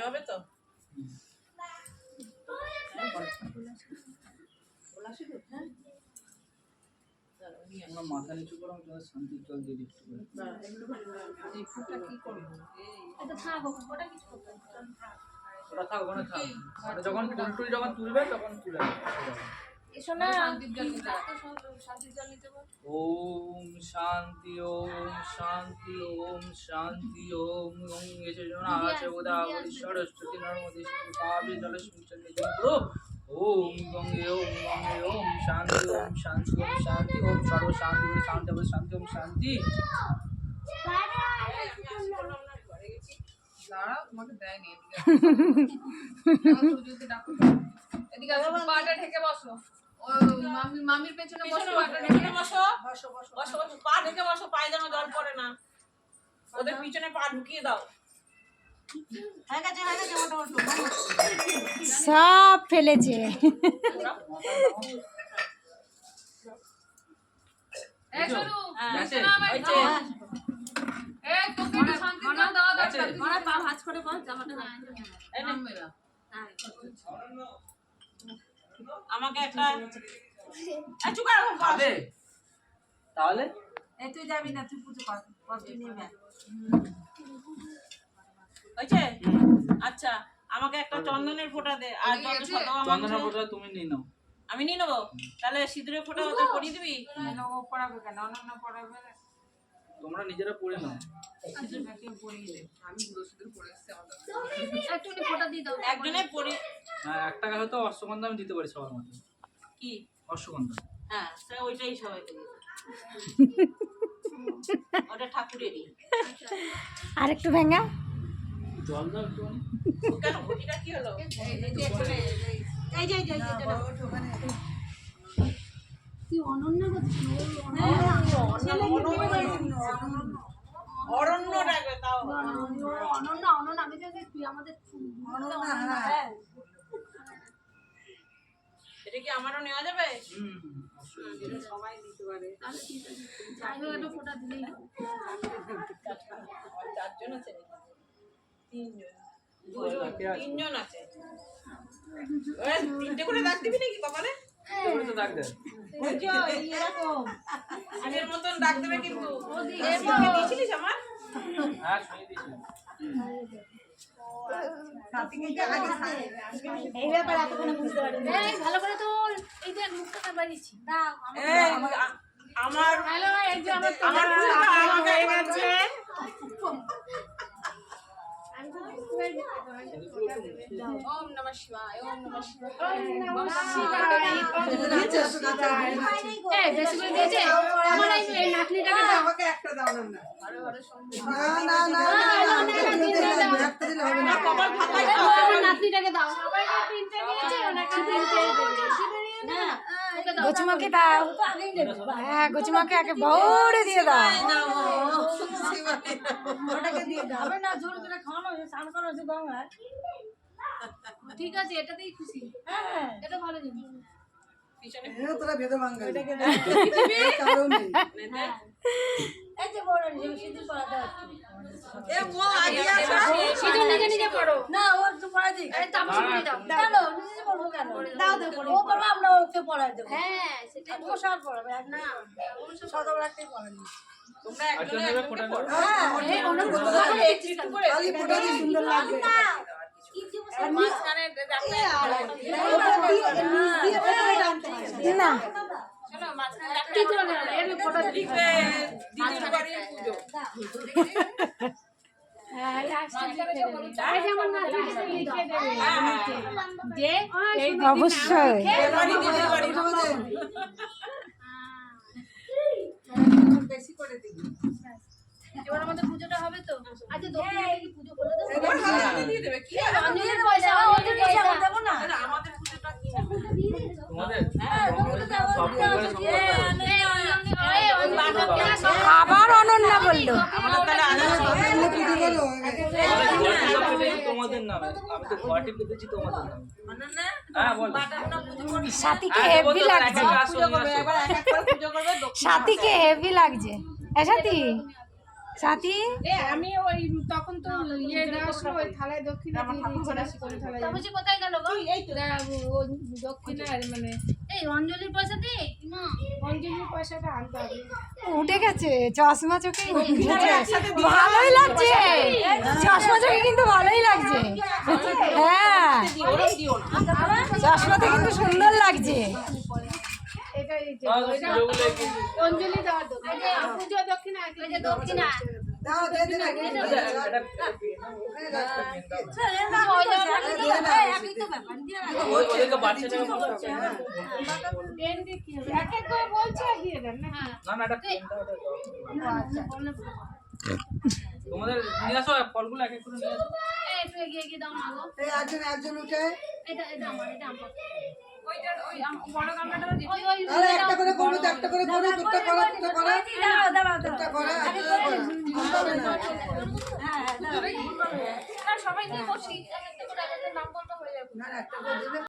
হবে তো? মাথা নিচু করো, শান্তির জল দিয়ে একটু করে। ওটা থাক, ওখানে থাক। মানে যখন যখন তুলবে তখন তুলে ওম শান্তি ওম শান্তি ওম শান্তি ওম ওম এসে জনা আছে গোদাবরী সরস্বতী নর্মদে কাবে জলস্মিন পুরো ওম গঙ্গে ওম শান্তি ওম শান্তি ওম শান্তি ওম সর্ব শান্তি ওম শান্তি ওম শান্তি ওম শান্তি। তোমাকে দেয়নি এদিকে পাটা ঢেকে বসো, মামির পেছনে বসো, পাটা ঢেকে বসো, পা ঢেকে বসো, পায়ে যেন জল পড়ে না। ওদের পিছনে পা ঢুকিয়ে দাও। সব ফেলেছে। আমাকে একটা তাহলে তুই যাবি না, তুই পুজো কর, হয়েছে? আচ্ছা, আমাকে একটা চন্দনের ফোঁটা দে। আর যত সাদা চন্দনের ফোঁটা তুমি নিয়ে নাও। আমি নিয়ে নেবো। তাহলে সিঁদুরের ফোঁটা ওদের পরিয়ে দিবি? পড়াবে কেন? অনন্য পড়াবে, তোমরা নিজেরা পড়ে নাও। আমি গুলো সিঁদুর পরে এসেছি, একজনে পরি। হ্যাঁ, 1 টাকা হয়তো অশ্বগন্ধা আমি দিতে পারি সবার মধ্যে। কি অশ্বগন্ধা? হ্যাঁ, ওইটাই সবাইকে ওটা ঠাকুরেরই। আর একটু ভেঙ্গা জল দাও একটুখানি। কেন ঘটিটা কি হলো? অরণ্য ডাকবে তাও। এটা কি আমারও নেওয়া যাবে? সবাই দিতে পারে। চারজন আছে? তিনজন আছে। তিনটে করে দাগ দিবি নাকি কপালে? তোমরা তো ডাক দেন। আগের মতন ডাক দেবে কিন্তু। দিয়েছিলিস আমার? হ্যাঁ, শুনিয়ে দিয়েছিলাম। এই ব্যাপারে এতক্ষণ বুঝতে পারিনি। ভালো করে তো এই যে মুখটা বাড়িয়েছি আমার আমাকে এগেছে। ওম নমঃ শিবায়, ওম নমঃ শিবায়, বেশি করে দিয়েছে আমার এই নাতনিটাকে দাও। আমাকে একটা দাও না। নাতনিটাকে দাও। গোচুমাকে দাও। হ্যাঁ, গোচুমাকে আগে বড় দিয়ে দাও। ঠিক আছে, এটাতেই খুশি। এটা ভালো জিনিস। তোরা ভেদে ভাঙা এই যে বড় সিঁদুর পরাতে হচ্ছে। সিঁদুর নিজে নিজে পড়ো। না, ও একটু পরাই দিই। তামসুরি দাও। কেন নিজে পড়বো কেন? দাও দাও পড়ে। ও পড়বে, আমরা ওকে পরাই দেবো। হ্যাঁ, সেটাই ও সব পড়াবে। না, ছোটবেলাতেই পড়ানি। তোমরা একজন নেবে ফোঁটা দাও। এই অনেক একটু করে সুন্দর লাগবে। মাঝখানে না শোনো, মাঝখানে কি চলে এর ফটো দিদির বাড়ির পুজো। হ্যাঁ, এই যেমন না লিখে দেবে যে এই অবশ্যই বেশি করে দিবি। এবার আমাদের পুজোটা হবে তো। আচ্ছা, দোকানে কি পুজো করে দেবো? এবার হাতে দিয়ে দেবে কি? আমাদের পয়সা দেবো না। না, আমাদের পুজোটা কি হবে? তোমাদের সব আবার অনন্যা বললো। আমাদের তাহলে আলাদা পুজো বলো। তোমাদের নামে। আমি তো ঘরটি পেতেছি তোমাদের নামে। হ্যাঁ, বলো। সাথীকে হেভি লাগছে। পুজো করবে, একবার এক এক করে পুজো করবে। সাথীকে হেভি লাগছে। সাথী সাথী আমি ওই তখন তো ইয়ে দেওয়ার সময় ওই থালায় দক্ষিণা দিয়ে দিয়েছিলাম কোন থালায় তা বলছি কোথায় গেল গো? দক্ষিণা মানে এই অঞ্জলির পয়সা দে না অঞ্জলির পয়সাটা আনতে হবে। উঠে গেছে চশমা চোখে ভালোই লাগছে চশমা চোখে কিন্তু ভালোই লাগছে হ্যাঁ ওরম দিও না চশমাতে কিন্তু সুন্দর লাগছে এটা এই যে তাহলে পুজোগুলো কিন্তু অঞ্জলি দেওয়ার দক্ষিণা পুজো দক্ষিণা আগে ওই যে দক্ষিণা একই তো ব্যাপার দিয়ে না। ওদেরকে বাচ্চাটাকে পেন দিয়ে কি হবে এক এক করে বলছে আর দিয়ে দেন না না না এটা পেনটা ওটা দাও। তোমাদের নিয়ে আসো ফলগুলো এক এক করে নিয়ে আসো। এই একটু এগিয়ে এগিয়ে দাও না গো। একজন উঠে এটা এটা আমার ওইটা ওই বড় গামলাটা ওই ওই আরে একটা করে করবো তো, একটা করে করো, দুটো করো, দুটো করো, দুটো করো, না সবাই নিয়ে বসি এক একটা করে নাম বলতে হয়ে যাবে না একটা করে দিলে